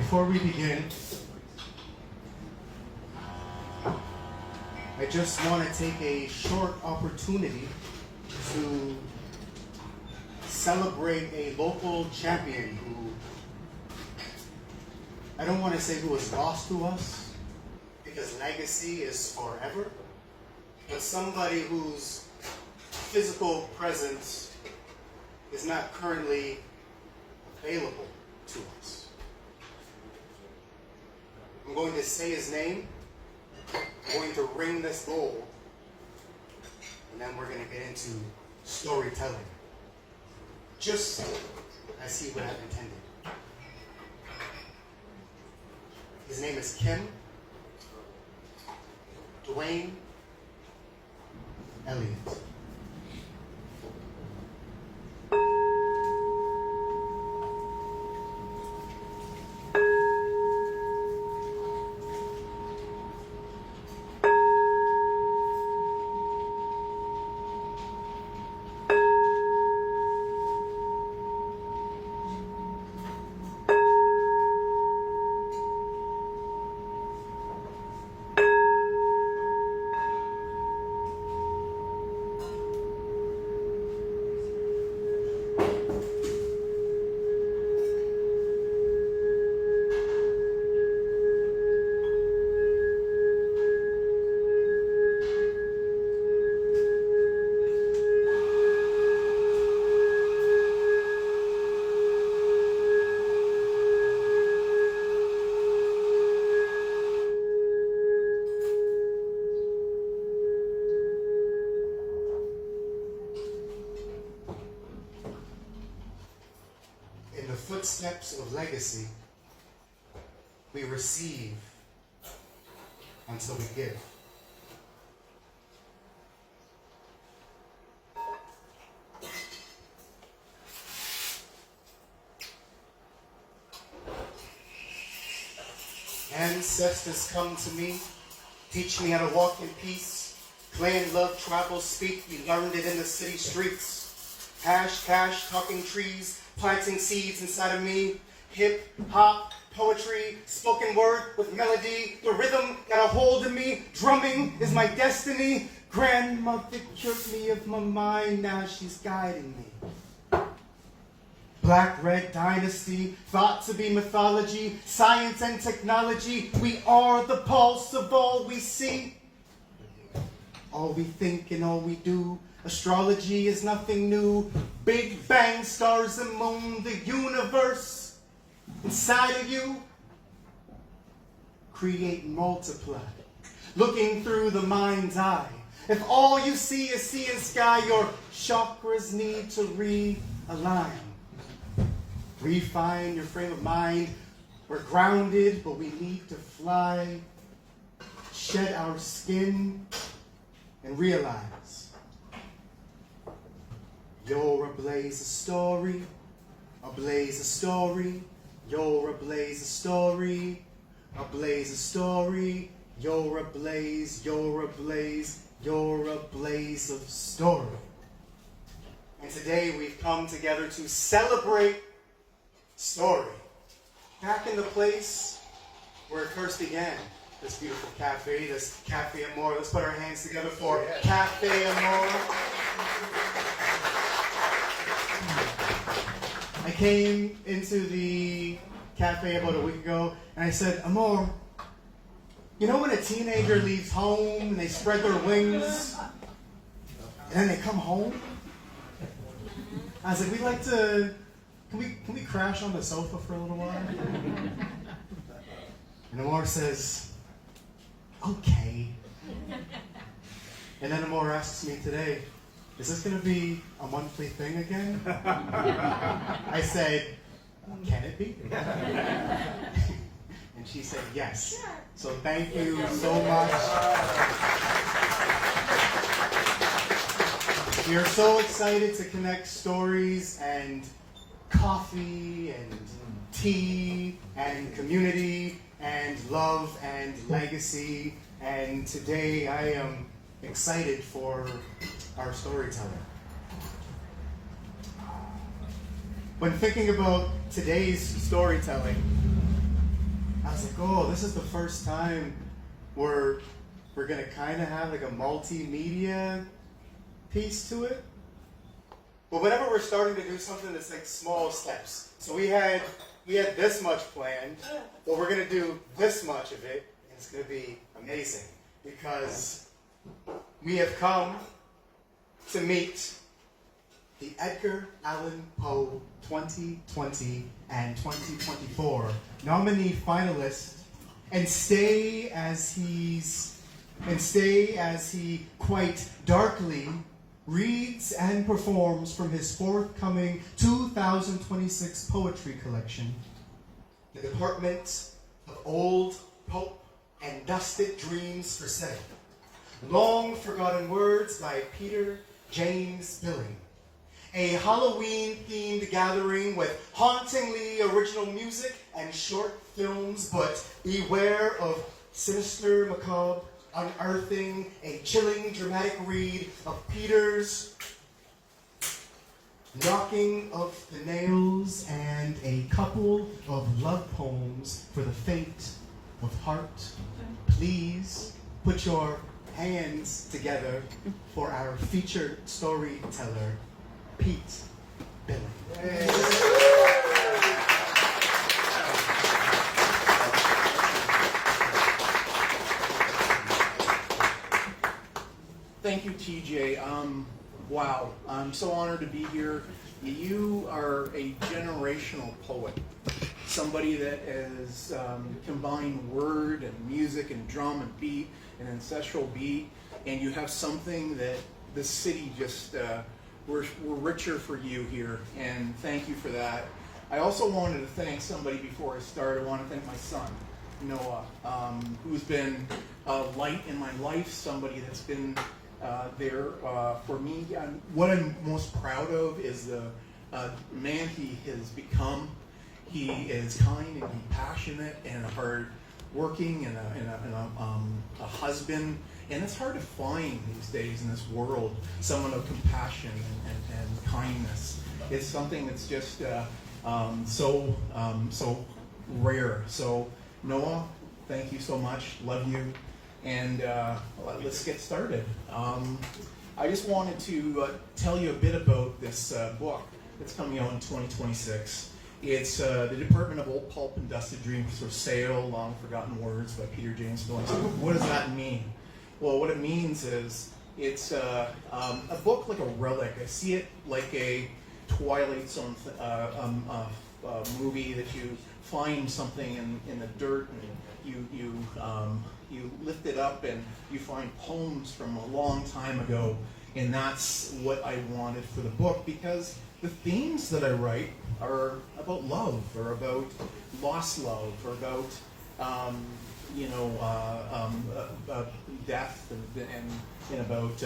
Before we begin, I just want to take a short opportunity to celebrate a local champion who, I don't want to say who was lost to us, because legacy is forever, but somebody whose physical presence is not currently available to us. I'm going to say his name, I'm going to ring this bowl, and then we're going to get into storytelling, just as he would have intended. His name is Kimba Freeman Elliott. Footsteps of legacy, we receive until we give. Ancestors come to me, teach me how to walk in peace, plan, love, travel, speak. We learned it in the city streets. Hash, cash, talking trees, planting seeds inside of me. Hip, hop, poetry, spoken word with melody. The rhythm got a hold of me. Drumming is my destiny. Grandmother cured me of my mind. Now she's guiding me. Black Red Dynasty, thought to be mythology. Science and technology. We are the pulse of all we see. All we think and all we do. Astrology is nothing new. Big Bang, stars and moon, the universe inside of you. Create and multiply. Looking through the mind's eye. If all you see is sea and sky, your chakras need to realign. Refine your frame of mind. We're grounded, but we need to fly. Shed our skin and realize you're ablaze a story, ablaze a story, you're ablaze a story, ablaze a story, you're ablaze, you're ablaze, you're a blaze of story. And today we've come together to celebrate story. Back in the place where it first began, this beautiful cafe, this Café Amor. Let's put our hands together for Café Amor. I came into the cafe about a week ago and I said, Amor, you know when a teenager leaves home and they spread their wings and then they come home? I was like, we'd like to, can we crash on the sofa for a little while? And Amor says, okay. And then Amor asks me today, is this going to be a monthly thing again? I said, can it be? And she said, yes. So thank you so much. We are so excited to connect stories and coffee and tea and community and love and legacy. And today I am excited for our storyteller. When thinking about today's storytelling, I was like, oh, this is the first time we're gonna kind of have like a multimedia piece to it. But whenever we're starting to do something, it's like small steps. So we had this much planned, but we're gonna do this much of it, and it's gonna be amazing because we have come to meet the Edgar Allan Poe 2020 and 2024 nominee finalist, and stay as he quite darkly reads and performs from his forthcoming 2026 poetry collection, The Department of Old Pope and Dusted Dreams for Sale. Long Forgotten Words by Peter James Billing. A Halloween-themed gathering with hauntingly original music and short films, but beware of sinister, macabre, unearthing, a chilling, dramatic read of Peter's Knocking of the Nails, and a couple of love poems for the faint of heart. Please put your hands together for our featured storyteller, Pete Billing. Thank you, TJ. Wow, I'm so honored to be here. You are a generational poet, somebody that has combined word and music and drum and beat and ancestral beat, and you have something that the city just, we're richer for you here, and thank you for that. I also wanted to thank somebody before I start. I want to thank my son, Noah, who's been a light in my life, somebody that's been there for me. What I'm most proud of is the man he has become. He is kind and compassionate and hard-working and a husband. And it's hard to find these days in this world someone of compassion and kindness. It's something that's just so rare. So Noah, thank you so much. Love you. And let's get started. I just wanted to tell you a bit about this book that's coming out in 2026. It's The Department of Old Pulp and Dusted Dreams for Sale, Long Forgotten Words by Peter James Billing. So what does that mean? Well, what it means is it's a book like a relic. I see it like a Twilight Zone movie that you find something in the dirt and you lift it up and you find poems from a long time ago, and that's what I wanted for the book, because the themes that I write are about love, or about lost love, or about death and about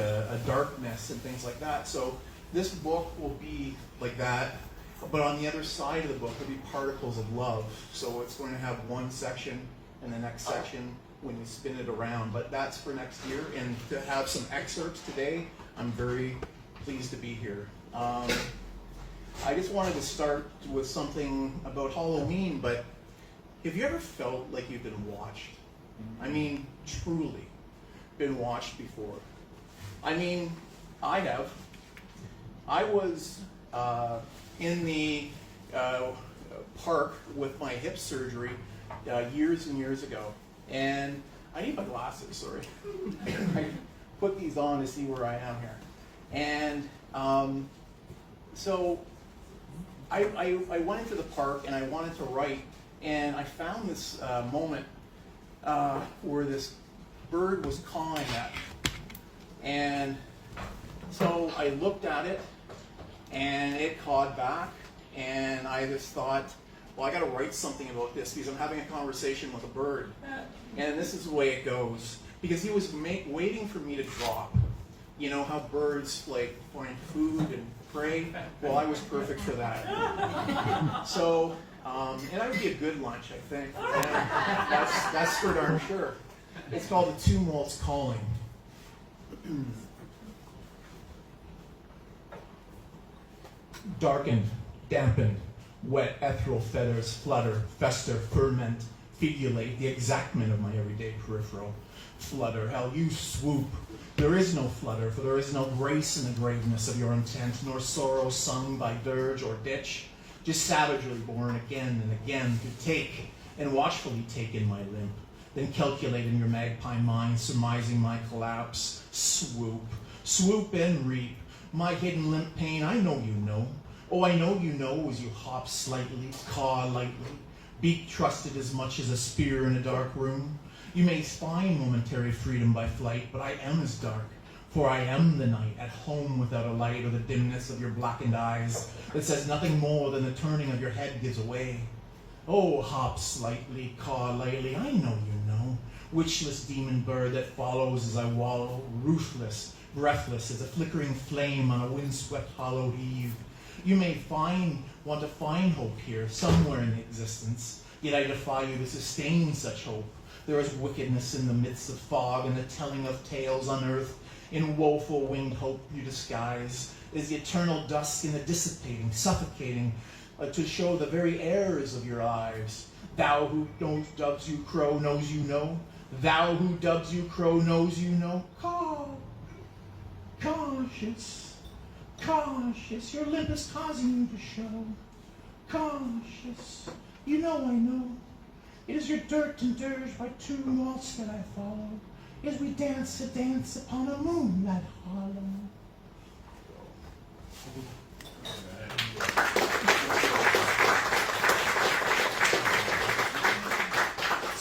darkness and things like that. So this book will be like that, but on the other side of the book will be particles of love. So it's going to have one section and the next section when you spin it around, but that's for next year. And to have some excerpts today, I'm very pleased to be here. I just wanted to start with something about Halloween, but have you ever felt like you've been watched? I mean, truly been watched before. I mean, I have. I was in the park with my hip surgery years and years ago, and I need my glasses, sorry. I put these on to see where I am here. And so I went into the park and I wanted to write, and I found this moment where this bird was cawing at me. And so I looked at it, and it cawed back, and I just thought, well, I got to write something about this because I'm having a conversation with a bird. And this is the way it goes. Because he was waiting for me to drop. You know how birds like find food and prey? Well, I was perfect for that. So, and that would be a good lunch, I think. And that's for darn sure. It's called The Tumult's Calling. Darkened, dampened, wet ethereal feathers flutter, fester, ferment, figulate, the exactment of my everyday peripheral. Flutter, hell, you swoop. There is no flutter, for there is no grace in the graveness of your intent, nor sorrow sung by dirge or ditch, just savagely born again and again to take, and watchfully take in my limp, then calculate in your magpie mind, surmising my collapse. Swoop, swoop and reap, my hidden limp pain, I know you know. Oh, I know you know as you hop slightly, caw lightly, beak trusted as much as a spear in a dark room. You may find momentary freedom by flight, but I am as dark, for I am the night, at home without a light or the dimness of your blackened eyes that says nothing more than the turning of your head gives away. Oh, hop slightly, caw lightly, I know you know, witchless demon bird that follows as I wallow, ruthless, breathless as a flickering flame on a windswept hollow heave. You may want to find hope here, somewhere in existence, yet I defy you to sustain such hope. There is wickedness in the midst of fog, and the telling of tales on earth. In woeful winged hope you disguise is the eternal dusk in the dissipating, suffocating, to show the very airs of your eyes. Thou who dubs you crow knows you know. Thou who dubs you crow knows you know. Cautious, cautious, your limp is causing you to show. Cautious, you know I know. It is your dirt and dirge by true waltz that I follow, as we dance a dance upon a moonlight hollow.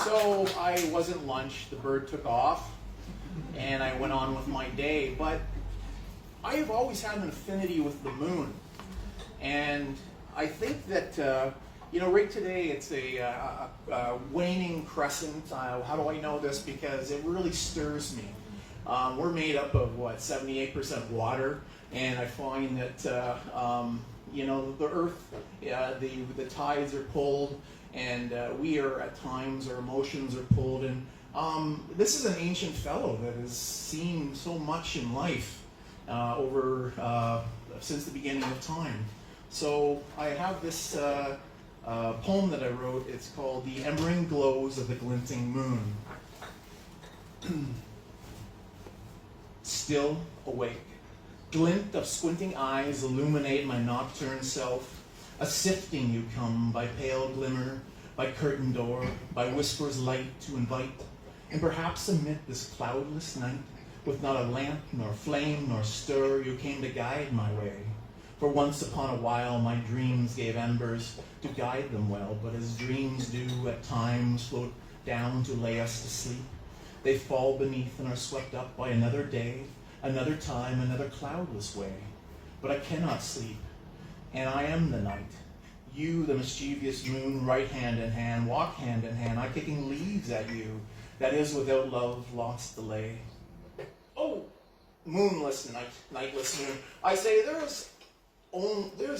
So I was at lunch, the bird took off, and I went on with my day, but I have always had an affinity with the moon, and I think that right today it's a waning crescent. How do I know this? Because it really stirs me. We're made up of 78% water, and I find that the earth, the tides are pulled, and we are at times, our emotions are pulled. And this is an ancient fellow that has seen so much in life since the beginning of time. So I have this poem that I wrote. It's called The Embering Glows of the Glinting Moon. Still awake, glint of squinting eyes illuminate my nocturne self. A sifting you come by pale glimmer, by curtain door, by whispers light to invite. And perhaps amid this cloudless night, with not a lamp, nor flame, nor stir, you came to guide my way. For once upon a while my dreams gave embers to guide them well, but as dreams do at times float down to lay us to sleep, they fall beneath and are swept up by another day, another time, another cloudless way. But I cannot sleep, and I am the night. You, the mischievous moon, right hand in hand, walk hand in hand, I kicking leaves at you, that is without love lost delay. Oh, moonless night, nightless moon, I say there's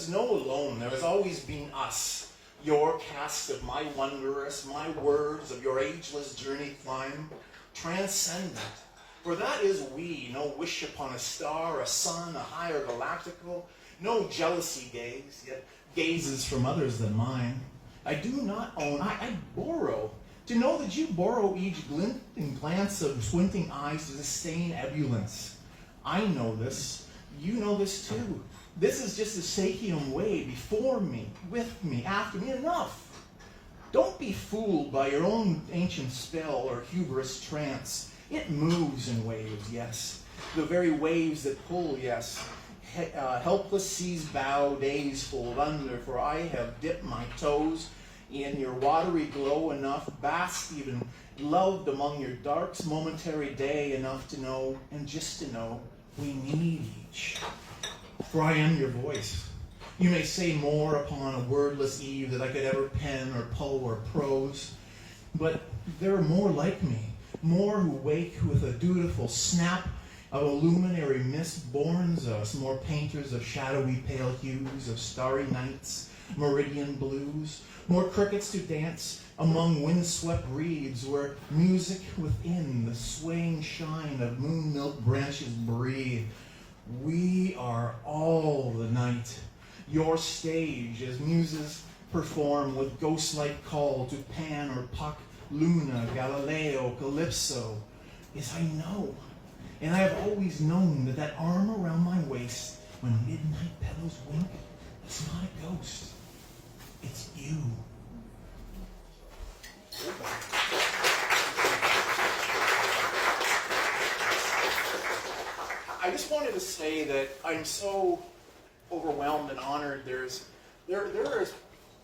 no alone, there has always been us, your cast of my wondrous, my words of your ageless journey climb, transcendent. For that is we, no wish upon a star, a sun, a higher galactical, no jealousy gaze, yet gazes from others than mine. I do not own, I borrow. To know that you borrow each glint and glance of squinting eyes to sustain ebullience. I know this, you know this too. This is just a Sachium way, before me, with me, after me, enough. Don't be fooled by your own ancient spell or hubris trance. It moves in waves, yes. The very waves that pull, yes. Helpless seas bow, days fold under, for I have dipped my toes in your watery glow enough, basked even, loved among your dark's momentary day enough to know, and just to know, we need each. For I am your voice. You may say more upon a wordless eve that I could ever pen or poe or prose, but there are more like me, more who wake with a dutiful snap of a luminary mist borns us, more painters of shadowy pale hues, of starry nights, meridian blues, more crickets to dance among windswept reeds, where music within the swaying shine of moon milk branches breathe. We are all the night, your stage, as muses perform with ghost-like call to Pan or Puck, Luna, Galileo, Calypso, is I know, and I have always known that that arm around my waist when midnight bellows wink, it's not a ghost, it's you. I just wanted to say that I'm so overwhelmed and honored. There are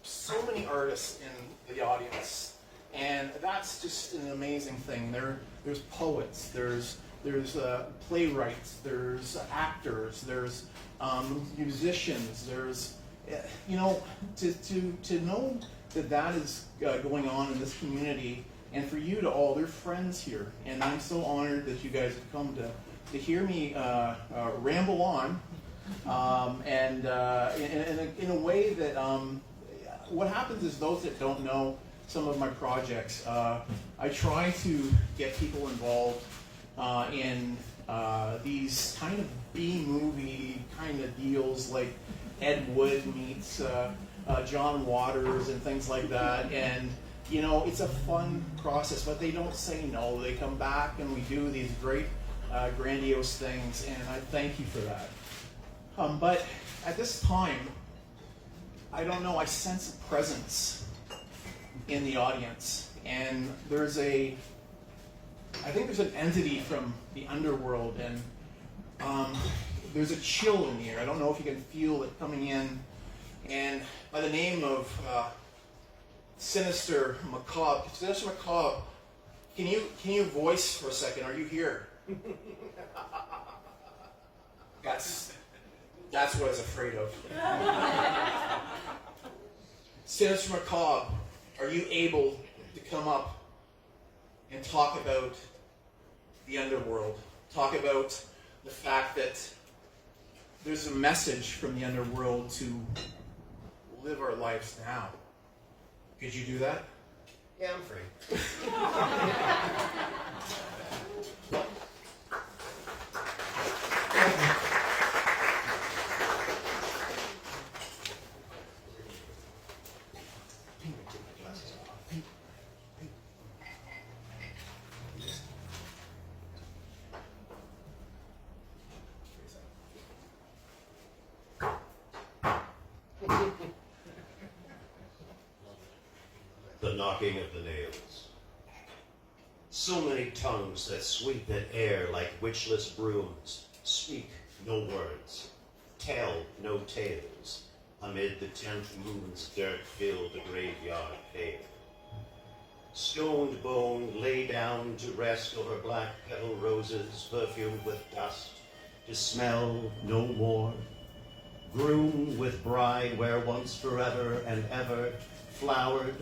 so many artists in the audience, and that's just an amazing thing. There's poets, there's playwrights, there's actors, there's musicians, there's to know that is going on in this community, and for you to all, they're friends here, and I'm so honored that you guys have come to hear me ramble on, and in a way that what happens is those that don't know some of my projects, I try to get people involved in these kind of B-movie kind of deals, like Ed Wood meets John Waters and things like that, and it's a fun process, but they don't say no. They come back and we do these great grandiose things, and I thank you for that. But at this time, I don't know, I sense a presence in the audience, and I think there's an entity from the underworld, and there's a chill in the air. I don't know if you can feel it coming in, and by the name of Sinister Macabre. Sinister Macabre, can you voice for a second? Are you here? That's what I was afraid of. Sinister Macabre, are you able to come up and talk about the underworld? Talk about the fact that there's a message from the underworld to live our lives now. Could you do that? Yeah, I'm free. The knocking of the nails. So many tongues that sweep in air like witchless brooms, speak no words, tell no tales, amid the 10th moon's dirt-filled graveyard pale. Stoned bone lay down to rest over black petal roses perfumed with dust, to smell no more. Groom with bride where once forever and ever flowered,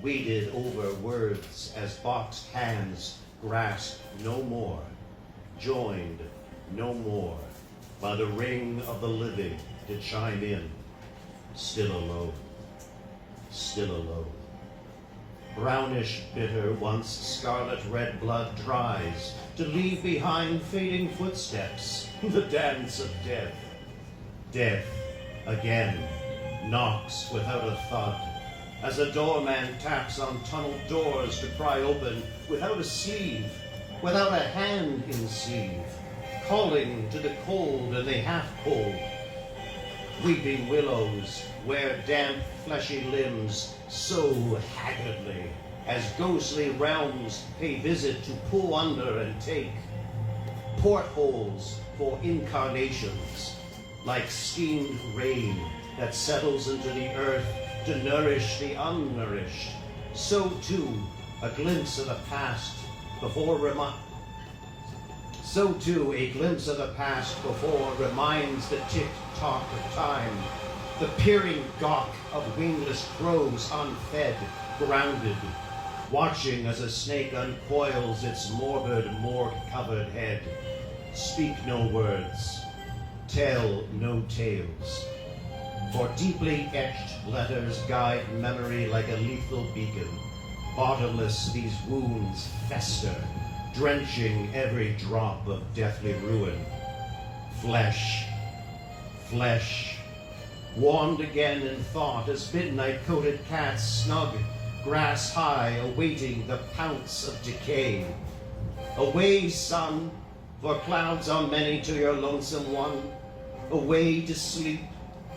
weeded over words as boxed hands grasp no more, joined no more by the ring of the living to chime in, still alone, still alone. Brownish bitter, once scarlet red blood dries to leave behind fading footsteps, the dance of death. Death again knocks without a thud, as a doorman taps on tunneled doors to pry open without a sleeve, without a hand in sleeve, calling to the cold and the half-cold. Weeping willows wear damp, fleshy limbs so haggardly, as ghostly realms pay visit to pull under and take. Portholes for incarnations, like steamed rain that settles into the earth to nourish the unnourished. So too, a glimpse of the past before reminds the tick-tock of time, the peering gawk of wingless crows unfed, grounded, watching as a snake uncoils its morbid, morgue-covered head. Speak no words, tell no tales, for deeply etched letters guide memory like a lethal beacon. Bottomless these wounds fester, drenching every drop of deathly ruin. Flesh, flesh, warmed again in thought as midnight-coated cats snug, grass high, awaiting the pounce of decay. Away, sun, for clouds are many to your lonesome one. Away to sleep,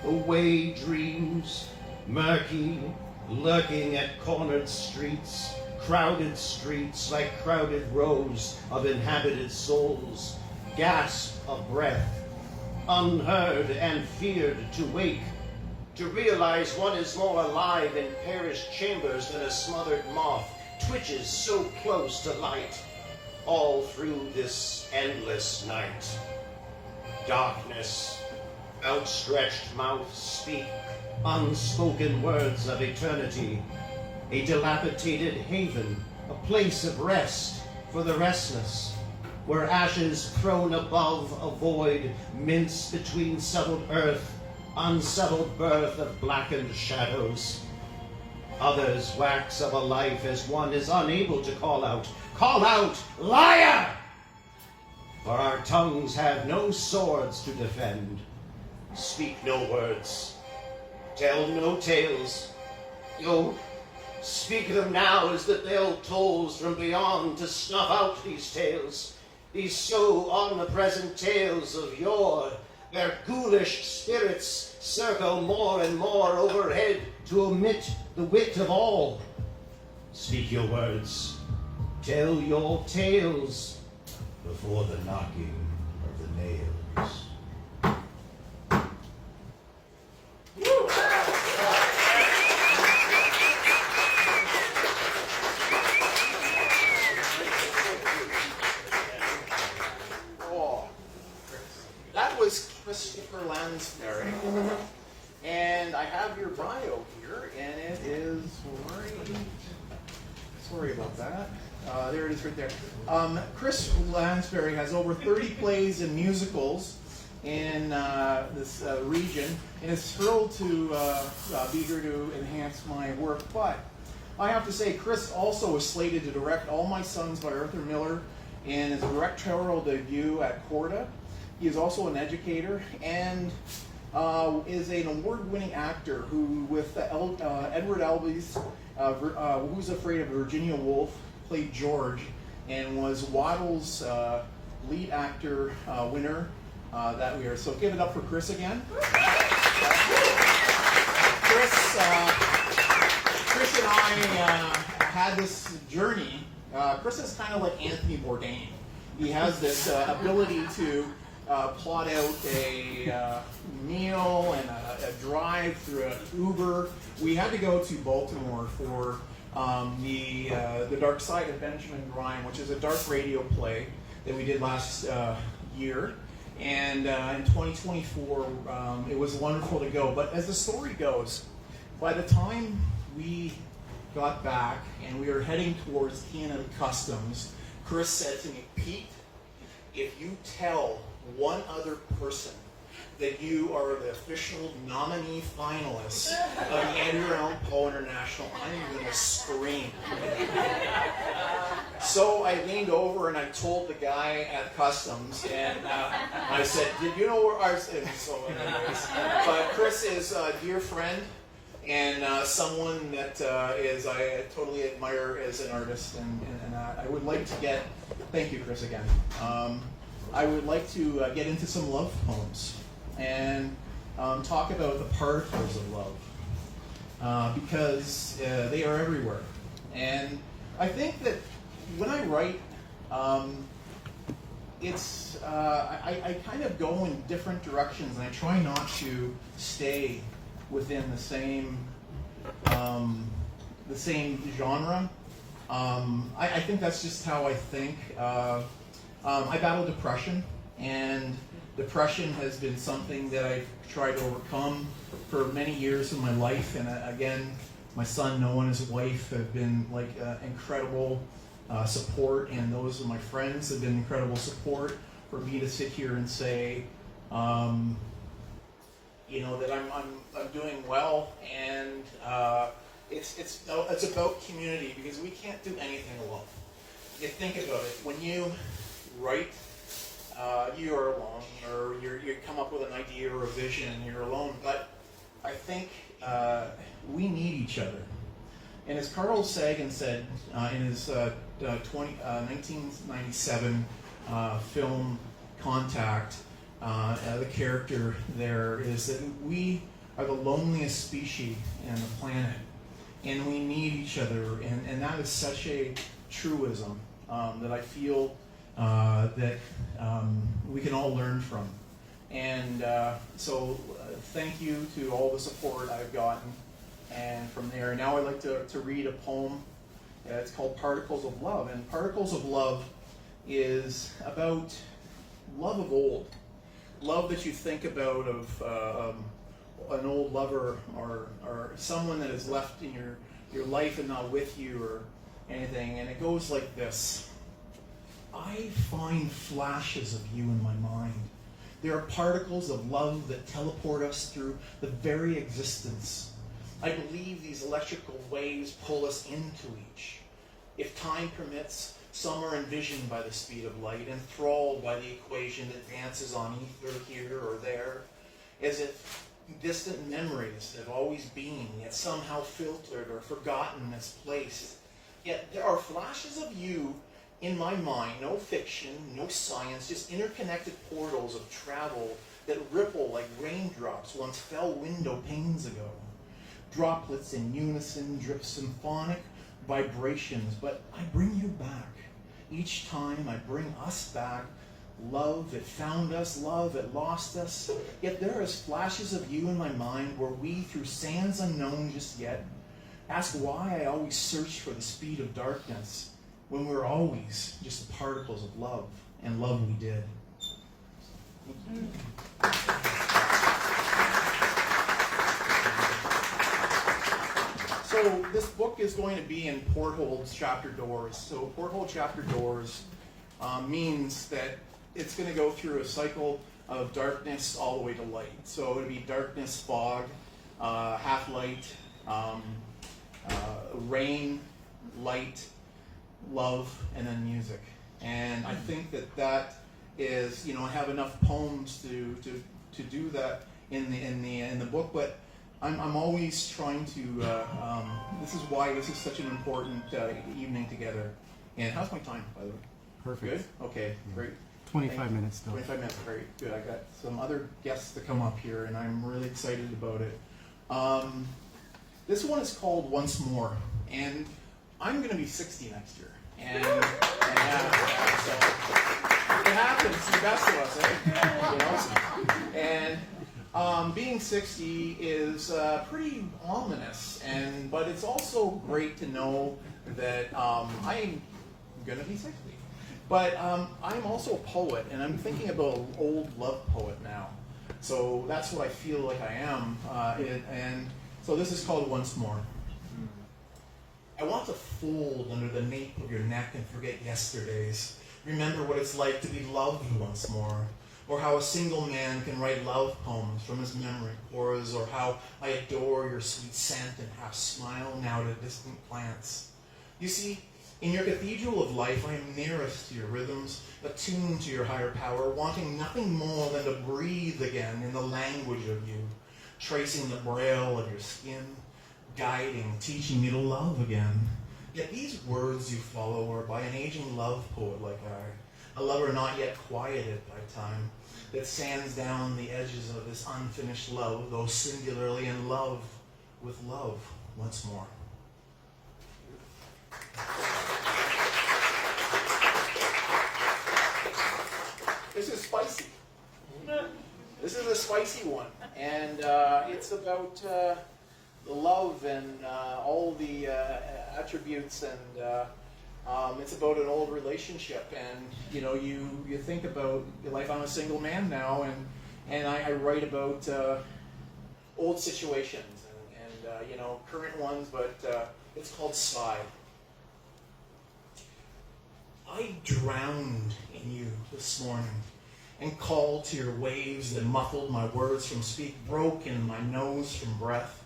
away dreams, murky, lurking at cornered streets like crowded rows of inhabited souls, gasp of breath, unheard and feared to wake, to realize one is more alive in perished chambers than a smothered moth twitches so close to light, all through this endless night. Darkness, outstretched mouths speak unspoken words of eternity, a dilapidated haven, a place of rest for the restless, where ashes thrown above a void mince between settled earth, unsettled birth of blackened shadows. Others wax of a life as one is unable to call out, liar! For our tongues have no swords to defend, speak no words, tell no tales. Oh, speak them now as the bell tolls from beyond to snuff out these tales, these so omnipresent tales of yore. Their ghoulish spirits circle more and more overhead to omit the wit of all. Speak your words, tell your tales before the knocking of the nails. Christopher Lansbury, and I have your bio here, and it is sorry about that. There it is right there. Chris Lansbury has over 30 plays and musicals in this region, and is thrilled to be here to enhance my work. But I have to say, Chris also is slated to direct All My Sons by Arthur Miller in his directorial debut at Corda. He is also an educator and is an award-winning actor who, with Edward Albee's Who's Afraid of Virginia Woolf, played George and was Waddle's lead actor winner that year. So give it up for Chris again. Chris and I had this journey. Chris is kind of like Anthony Bourdain. He has this ability to plot out a meal and a drive through an Uber. We had to go to Baltimore for the Dark Side of Benjamin Grime, which is a dark radio play that we did last year. And in 2024, it was wonderful to go. But as the story goes, by the time we got back and we were heading towards Canada Customs, Chris said to me, "Pete, if you tell one other person that you are the official nominee finalist of the Edgar Allan Poe International, I'm going to scream." So I leaned over and I told the guy at Customs, and I said, "Did you know where ours is?" So anyways, but Chris is a dear friend and someone that I totally admire as an artist, and I would like to get, thank you Chris again, I would like to get into some love poems and talk about the particles of love because they are everywhere. And I think that when I write, I kind of go in different directions, and I try not to stay within the same genre. I think that's just how I think. I battle depression, and depression has been something that I've tried to overcome for many years in my life. And again, my son Noah and his wife have been like incredible support, and those of my friends have been incredible support for me to sit here and say, that I'm doing well, and it's about community, because we can't do anything alone. You think about it, when you write, you are alone, or you come up with an idea or a vision, and you're alone. But I think we need each other. And as Carl Sagan said in his 1997 film Contact, the character there is that we are the loneliest species on the planet, and we need each other, and that is such a truism that I feel that we can all learn from. And so thank you to all the support I've gotten. And from there, now I'd like to read a poem. It's called Particles of Love. And Particles of Love is about love of old. Love that you think about of an old lover or someone that has left in your life and not with you or anything. And it goes like this. I find flashes of you in my mind. There are particles of love that teleport us through the very existence. I believe these electrical waves pull us into each. If time permits, some are envisioned by the speed of light, enthralled by the equation that dances on ether here or there, as if distant memories have always been, yet somehow filtered or forgotten misplaced. Yet there are flashes of you in my mind, no fiction, no science, just interconnected portals of travel that ripple like raindrops once fell window panes ago. Droplets in unison drip symphonic vibrations, but I bring you back. Each time I bring us back. Love, it found us. Love, it lost us. Yet there is flashes of you in my mind where we, through sands unknown just yet, ask why I always search for the speed of darkness when we're always just particles of love, and love we did. So this book is going to be in porthole chapter doors. So porthole chapter doors means that it's going to go through a cycle of darkness all the way to light. So it'll be darkness, fog, half light, rain, light, love, and then music. And I think that is, I have enough poems to do that in the book, but I'm always trying to, this is why this is such an important evening together. And how's my time, by the way? Perfect. Good? Okay, great. 25 minutes still. 25 minutes, very good. I got some other guests to come up here, and I'm really excited about it. This one is called Once More, and I'm going to be 60 next year. And so it happens to the best of us, eh? And being 60 is pretty ominous, but it's also great to know that I'm going to be 60. But I'm also a poet, and I'm thinking about an old love poet now. So that's what I feel like I am. And so this is called Once More. I want to fold under the nape of your neck and forget yesterdays. Remember what it's like to be loved once more. Or how a single man can write love poems from his memory cores. Or how I adore your sweet scent and half smile now to distant glance. You see, in your cathedral of life, I am nearest to your rhythms, attuned to your higher power, wanting nothing more than to breathe again in the language of you, tracing the braille of your skin, guiding, teaching me to love again. Yet these words you follow are by an aging love poet like I, a lover not yet quieted by time, that sands down the edges of this unfinished love, though singularly in love with love once more. This is spicy. This is a spicy one, and it's about the love and all the attributes, and it's about an old relationship. And you think about your life. I'm a single man now, and I write about old situations and current ones, but it's called Sigh. I drowned in you this morning and called to your waves that muffled my words from speak, broken my nose from breath.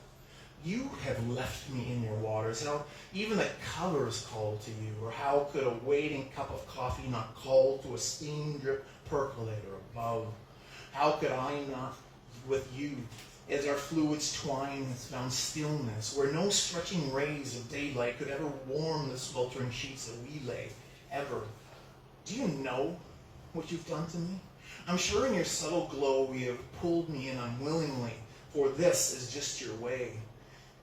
You have left me in your waters. How even the covers called to you, or how could a waiting cup of coffee not call to a steam drip percolator above? How could I not, with you, as our fluids twine has found stillness, where no stretching rays of daylight could ever warm the sweltering sheets that we lay, ever. Do you know what you've done to me? I'm sure in your subtle glow you have pulled me in unwillingly, for this is just your way.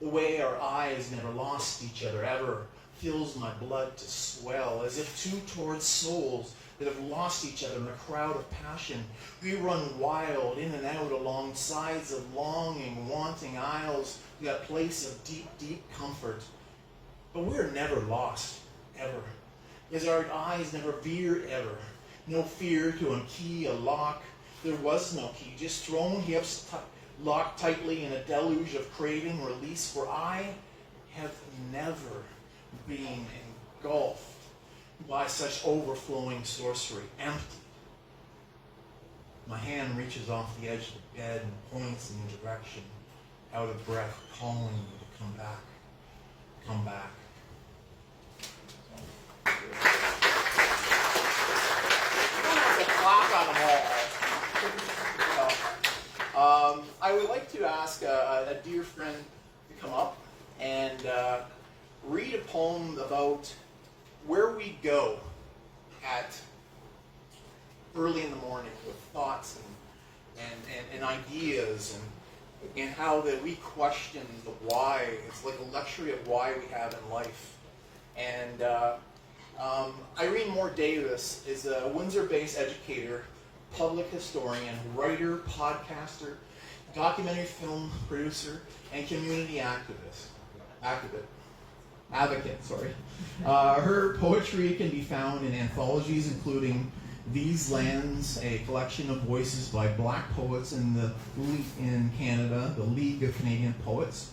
The way our eyes never lost each other ever fills my blood to swell, as if two torrid souls that have lost each other in a crowd of passion. We run wild in and out along sides of longing, wanting aisles to that place of deep, deep comfort. But we're never lost, ever, as our eyes never veer ever. No fear to unkey a lock. There was no key, just thrown hips locked tightly in a deluge of craving release, for I have never been engulfed by such overflowing sorcery, empty. My hand reaches off the edge of the bed and points in the direction, out of breath, calling me to come back. Come back. I would like to ask a dear friend to come up and read a poem about where we go at early in the morning with thoughts and ideas and how that we question the why. It's like a luxury of why we have in life. And Irene Moore Davis is a Windsor-based educator, public historian, writer, podcaster, documentary film producer, and community advocate. Her poetry can be found in anthologies including These Lands, a collection of voices by Black poets in Canada, the League of Canadian Poets,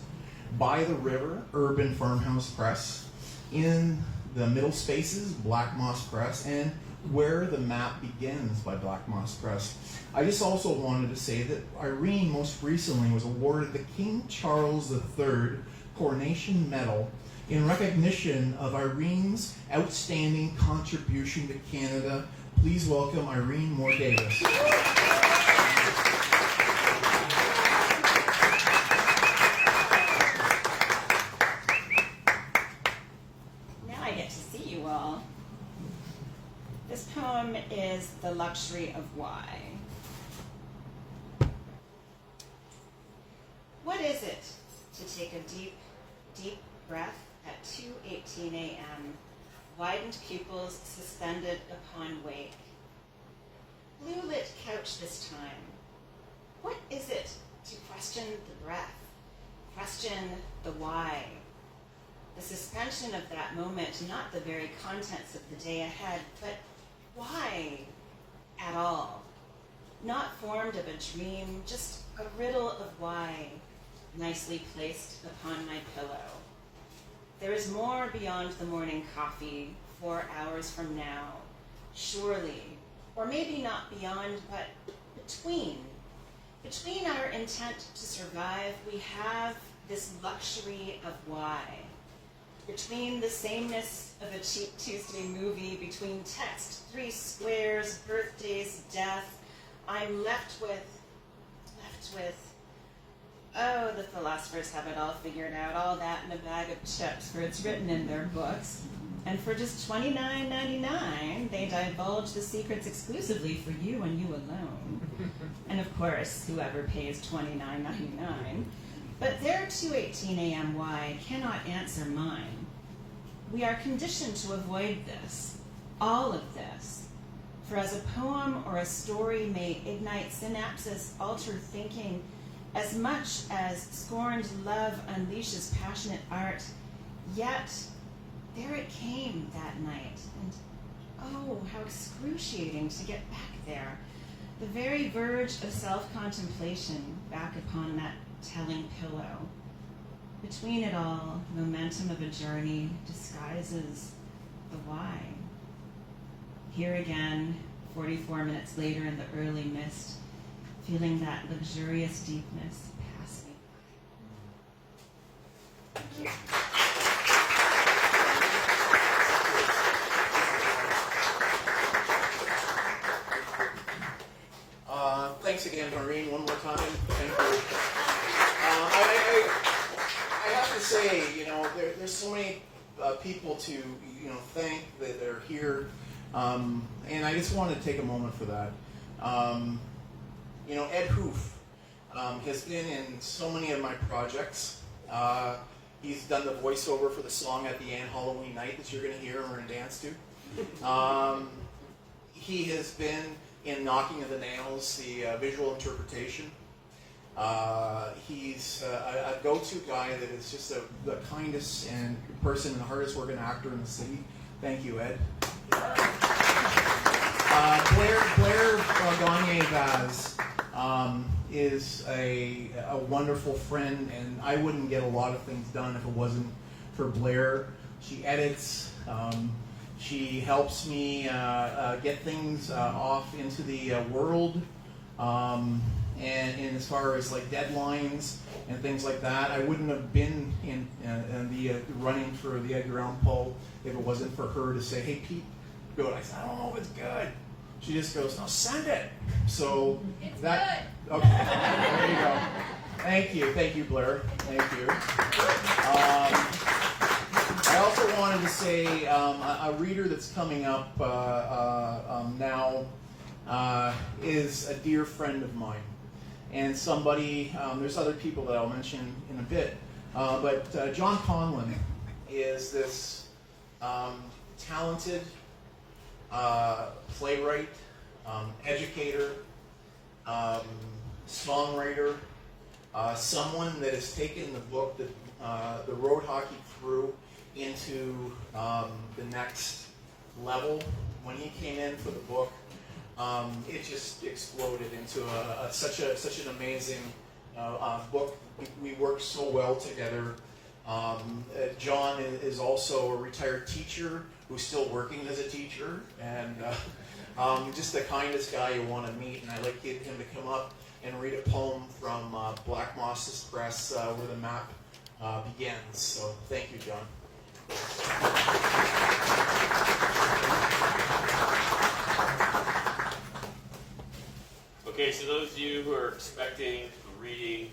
By the River, Urban Farmhouse Press, In the Middle Spaces, Black Moss Press, and Where the Map Begins by Black Moss Press. I just also wanted to say that Irene most recently was awarded the King Charles III Coronation Medal in recognition of Irene's outstanding contribution to Canada. Please welcome Irene Moore Davis. Now I get to see you all. This poem is The Luxury of Why. What is it to take a deep, deep breath at 2:18 a.m., widened pupils suspended upon wake? Blue-lit couch this time. What is it to question the breath, question the why? The suspension of that moment, not the very contents of the day ahead, but why at all? Not formed of a dream, just a riddle of why, nicely placed upon my pillow. There is more beyond the morning coffee 4 hours from now, surely, or maybe not beyond, but between. Between our intent to survive, we have this luxury of why. Between the sameness of a cheap Tuesday movie, between text, 3 squares, birthdays, death, I'm left with, oh, the philosophers have it all figured out, all that in a bag of chips, for it's written in their books. And for just $29.99, they divulge the secrets exclusively for you and you alone. And of course, whoever pays $29.99. But their 2:18 a.m. why cannot answer mine. We are conditioned to avoid this, all of this. For as a poem or a story may ignite synapses, alter thinking, as much as scorned love unleashes passionate art, yet there it came that night, and oh, how excruciating to get back there. The very verge of self-contemplation back upon that telling pillow. Between it all, momentum of a journey disguises the why. Here again, 44 minutes later in the early mist, feeling that luxurious deepness pass me by. Thank you. Thanks again, Maureen, one more time. Thank you. say, there's so many people to, thank that are here, and I just want to take a moment for that. Ed Hoof has been in so many of my projects. He's done the voiceover for the song at the end Halloween night that you're going to hear and we're going to dance to. He has been in Knocking of the Nails, the visual interpretation. He's a go-to guy that is just the kindest and person and the hardest working actor in the city. Thank you, Ed. Blair Gagne-Vaz is a wonderful friend, and I wouldn't get a lot of things done if it wasn't for Blair. She edits. She helps me get things off into the world. And as far as like deadlines and things like that, I wouldn't have been in the running for the Edgar Allan Poe if it wasn't for her to say, "Hey Pete, good." I said, "I don't know if it's good." She just goes, "No, send it." So it's that good. Okay, there you go. Thank you, Blair. Thank you. I also wanted to say a reader that's coming up now is a dear friend of mine. And somebody, there's other people that I'll mention in a bit, but John Conlon is this talented playwright, educator, songwriter, someone that has taken the book, the Road Hockey Crew, into the next level. When he came in for the book, it just exploded into such an amazing book. We worked so well together. John is also a retired teacher who's still working as a teacher, and just the kindest guy you want to meet. And I'd like him to come up and read a poem from Black Mosses Press, where the map begins. So thank you, John. Okay, so those of you who are expecting a reading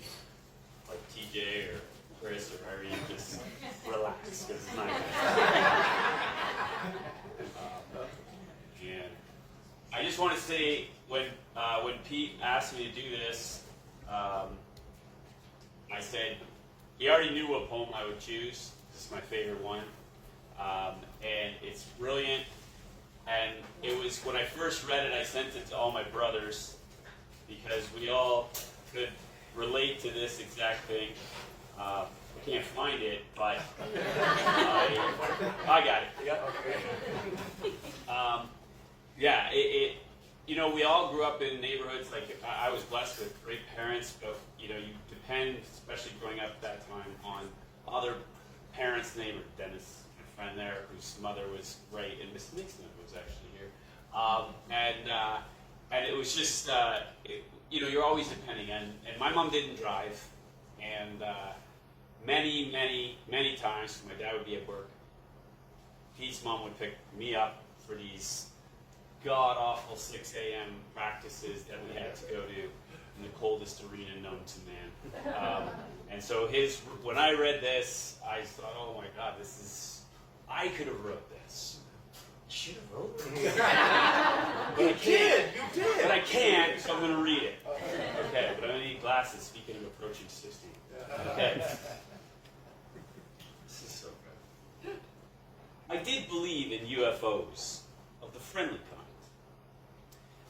like TJ or Chris or Harry, just relax, because it's not going to and I just want to say, when Pete asked me to do this, I said he already knew what poem I would choose. This is my favorite one, and it's brilliant. And it was, when I first read it, I sent it to all my brothers, because we all could relate to this exact thing. I can't find it, but I got it. Yeah, we all grew up in neighborhoods. Like, I was blessed with great parents, but you depend, especially growing up at that time, on other parents' neighbor. Dennis, my friend there, whose mother was great, and Miss Nixon was actually here, and it was just, you're always depending. And my mom didn't drive, and many, many, many times my dad would be at work, Pete's mom would pick me up for these god-awful 6 a.m. practices that we had to go to in the coldest arena known to man. And so when I read this, I thought, oh my God, I could have wrote this. I should have wrote this. But I can't. You did. But I can't, so I'm going to read it. Okay, but I'm going to need glasses, speaking of approaching 60. Okay. This is so good. I did believe in UFOs, of the friendly kind.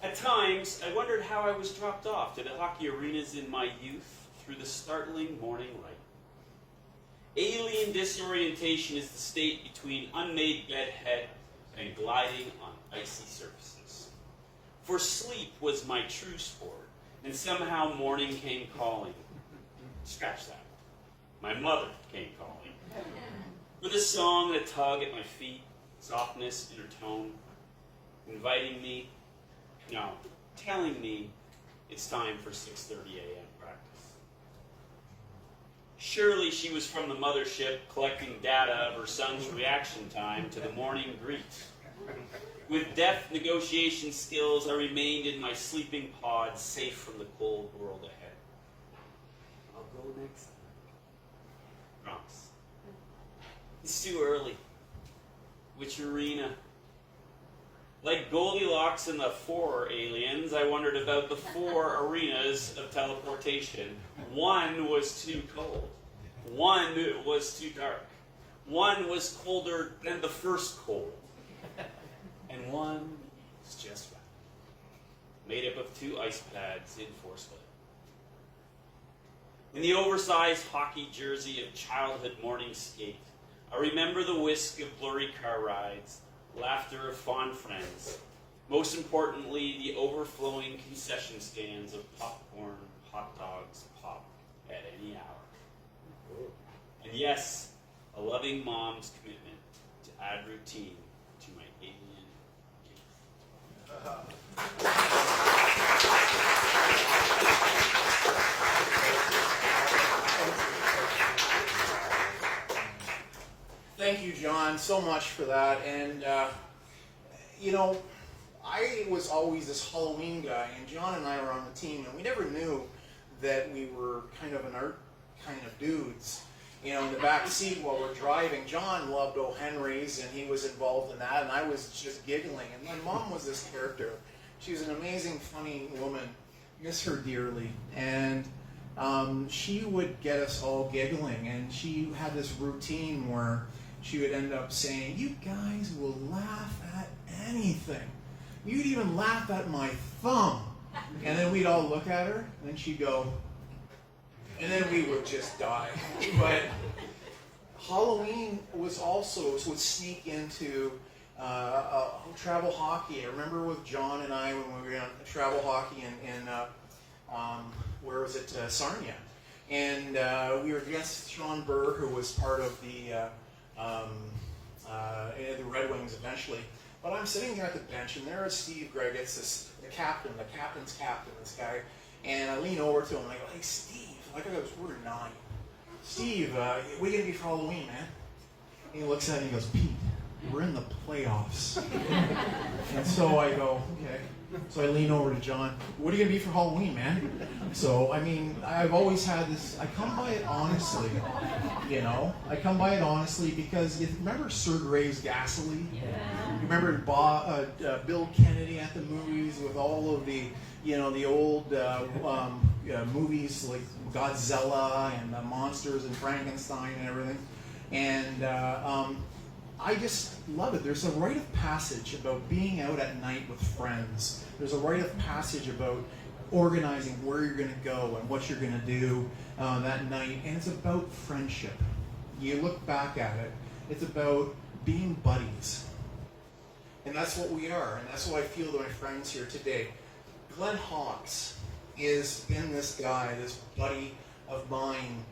At times, I wondered how I was dropped off to the hockey arenas in my youth through the startling morning light. Alien disorientation is the state between unmade bedhead and gliding on icy surfaces. For sleep was my true sport, and somehow morning came calling. Scratch that. My mother came calling. With a song and a tug at my feet, softness in her tone, telling me it's time for 6:30 a.m. practice. Surely she was from the mothership collecting data of her son's reaction time to the morning greet. With deft negotiation skills, I remained in my sleeping pod, safe from the cold world ahead. I'll go next time. Promise. It's too early. Which arena? Like Goldilocks and the 4 aliens, I wondered about the 4 arenas of teleportation. One was too cold. One was too dark. One was colder than the first cold. And one was just right. Made up of 2 ice pads in 4 split. In the oversized hockey jersey of childhood morning skate, I remember the whisk of blurry car rides, laughter of fond friends, most importantly, the overflowing concession stands of popcorn, hot dogs, pop at any hour. And yes, a loving mom's commitment to add routine to my alien Thank you, John, so much for that. And, you know, I was always this Halloween guy, and John and I were on the team, and we never knew that we were kind of an art kind of dudes. You know, in the back seat while we're driving, John loved O. Henry's, and he was involved in that, and I was just giggling. And my mom was this character. She was an amazing, funny woman. Miss her dearly. And she would get us all giggling, and she had this routine where she would end up saying, "You guys will laugh at anything. You'd even laugh at my thumb." And then we'd all look at her, and then she'd go, and then we would just die. But Halloween was also, would sneak into travel hockey. I remember with John and I when we were on travel hockey in where was it, Sarnia. And we were against Sean Burr, who was part of the Red Wings eventually. But I'm sitting there at the bench, and there is Steve Greggets, the captain's captain, this guy. And I lean over to him, and I go, "Hey, Steve," like I was, we're 9. "Steve, what are you going to be for Halloween, man?" And he looks at me and he goes, "Pete, we're in the playoffs." And so I go, "Okay." So I lean over to John, "What are you going to be for Halloween, man?" So, I mean, I've always had this, I come by it honestly, you know? I come by it honestly because, you remember Sir Gray's Gasoline? Yeah. You remember Bill Kennedy at the movies with all of the, you know, the old movies like Godzilla and the monsters and Frankenstein and everything. And I just love it. There's a rite of passage about being out at night with friends. There's a rite of passage about organizing where you're going to go and what you're going to do that night. And it's about friendship. You look back at it, it's about being buddies. And that's what we are. And that's what I feel to my friends here today. Glenn Hawkes has been this guy, this buddy of mine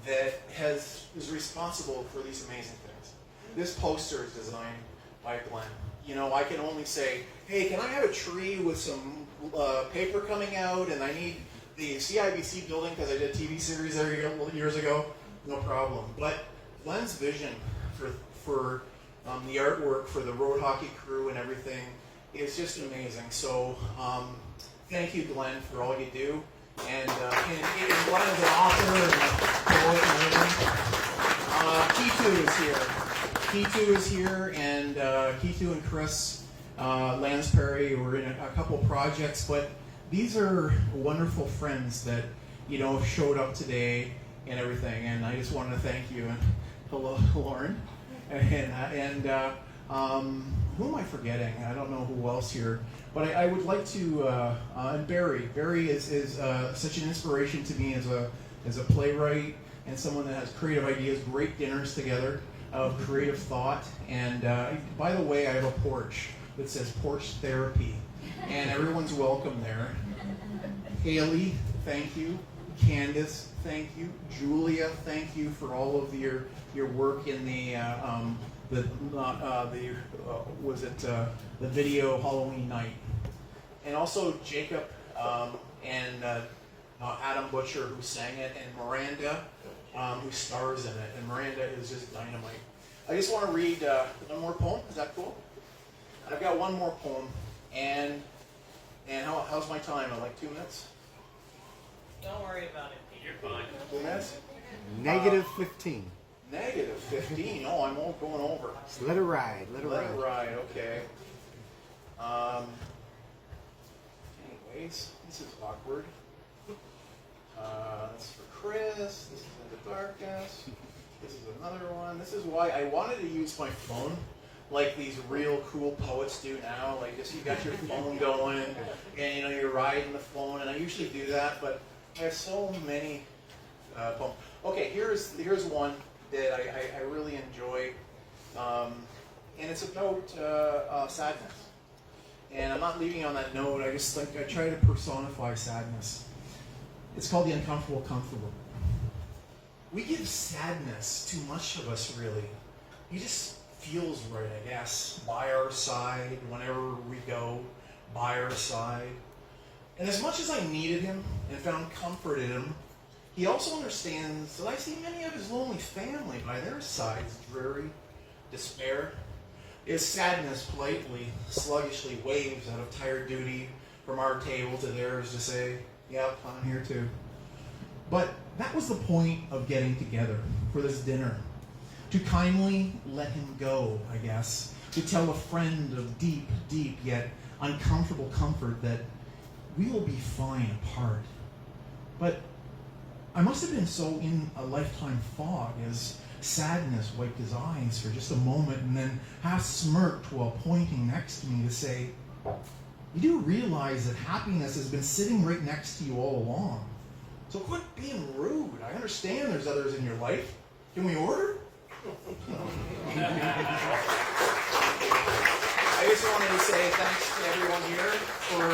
that is responsible for these amazing things. This poster is designed by Glenn. You know, I can only say, "Hey, can I have a tree with some paper coming out, and I need the CIBC building because I did a TV series there years ago." No problem. But Glenn's vision for the artwork for the road hockey crew and everything is just amazing. So thank you, Glenn, for all you do. And Glenn is an author and a poet and everything. Kitu is here. Kitu is here, and Kitu and Chris Lansperry were in a couple projects, but these are wonderful friends that, you know, showed up today and everything, and I just wanted to thank you. And hello, Lauren. And who am I forgetting? I don't know who else here, but I would like to, and Barry. Barry is such an inspiration to me as a playwright and someone that has creative ideas, great dinners together of creative thought. And by the way, I have a porch that says Porch Therapy, and everyone's welcome there. Haley, thank you. Candace, thank you. Julia, thank you for all of your work in the video Halloween night, and also Jacob and Adam Butcher, who sang it, and Miranda, who stars in it. And Miranda is just dynamite. I just want to read one more poem. Is that cool? I've got one more poem, and how's my time? Like 2 minutes? Don't worry about it. You're fine. 2 minutes? Negative 15. Negative 15. Oh, I'm all going over. Just let it ride. Let it Let ride. it ride, okay. Anyways, this is awkward. That's for Chris. This is In the Darkness. This is another one. This is why I wanted to use my phone like these real cool poets do now. Like, just you got your phone going, and you know you're riding the phone. And I usually do that, but I have so many poems. Okay, here's one that I really enjoy, and it's about sadness. And I'm not leaving on that note. I just I try to personify sadness. It's called The Uncomfortable Comfortable. We give sadness, too much of us really. He just feels right, I guess, by our side whenever we go, by our side. And as much as I needed him and found comfort in him, he also understands that I see many of his lonely family by their sides, dreary, despair. His sadness politely, sluggishly waves out of tired duty from our table to theirs to say, yep, I'm here too. But that was the point of getting together for this dinner. To kindly let him go, I guess. To tell a friend of deep, deep yet uncomfortable comfort that we will be fine apart. But I must have been so in a lifetime fog as sadness wiped his eyes for just a moment and then half smirked while pointing next to me to say, you do realize that happiness has been sitting right next to you all along. So quit being rude. I understand there's others in your life. Can we order? I just wanted to say thanks to everyone here for,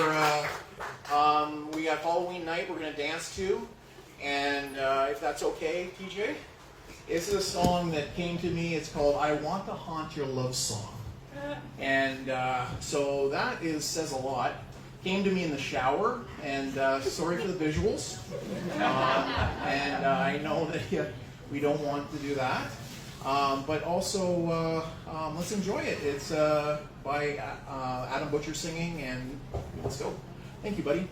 we got Halloween night we're going to dance to. And if that's okay, TJ, this is a song that came to me. It's called I Want to Haunt Your Love Song. And so that says a lot. Came to me in the shower, and sorry for the visuals. And I know that we don't want to do that. But also, let's enjoy it. It's by Adam Butcher singing, and let's go. Thank you, buddy.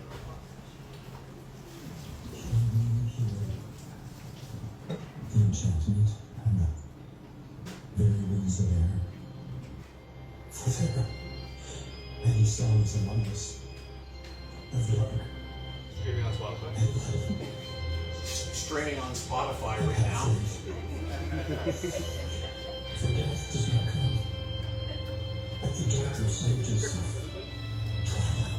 The enchantment and the very wings of air. For there, many songs among us of love Streaming on Spotify. and love. Streaming on Spotify right now. For death does not come, but the darker stages of twilight.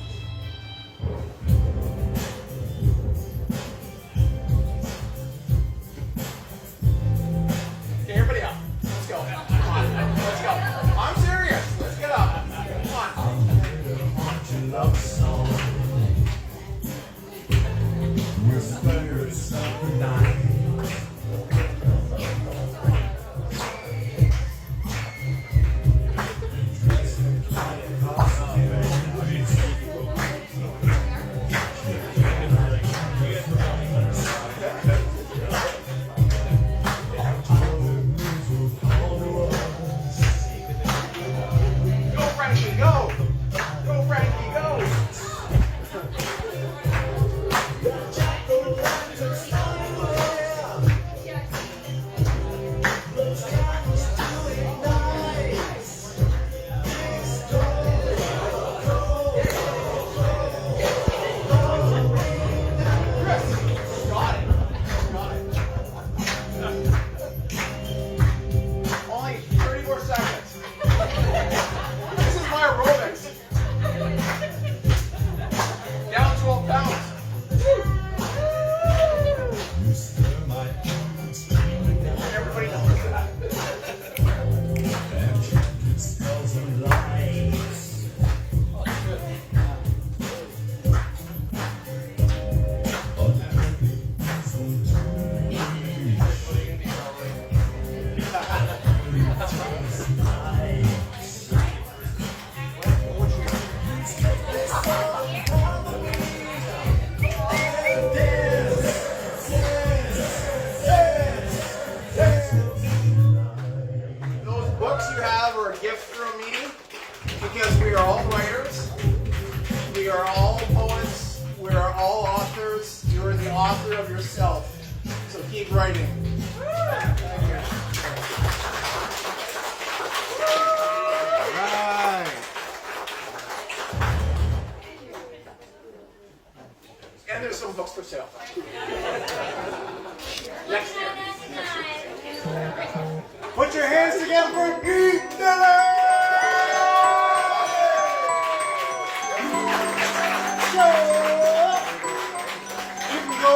Okay, everybody up. Let's go. Come on. Let's go. I'm serious. Let's get up. Come on. Love song. Whispers of the night. Go, Frankie, go. Go, Frankie, go. Got it. Only 30 more seconds. This is my aerobics. Down 12 pounds. Everybody knows that. Those books you have are a gift from me because we are all writers, we are all poets, we are all authors. You are the author of yourself. So keep writing. Thank you. Next year. Put your hands together for Pete Diller! Show up! You can go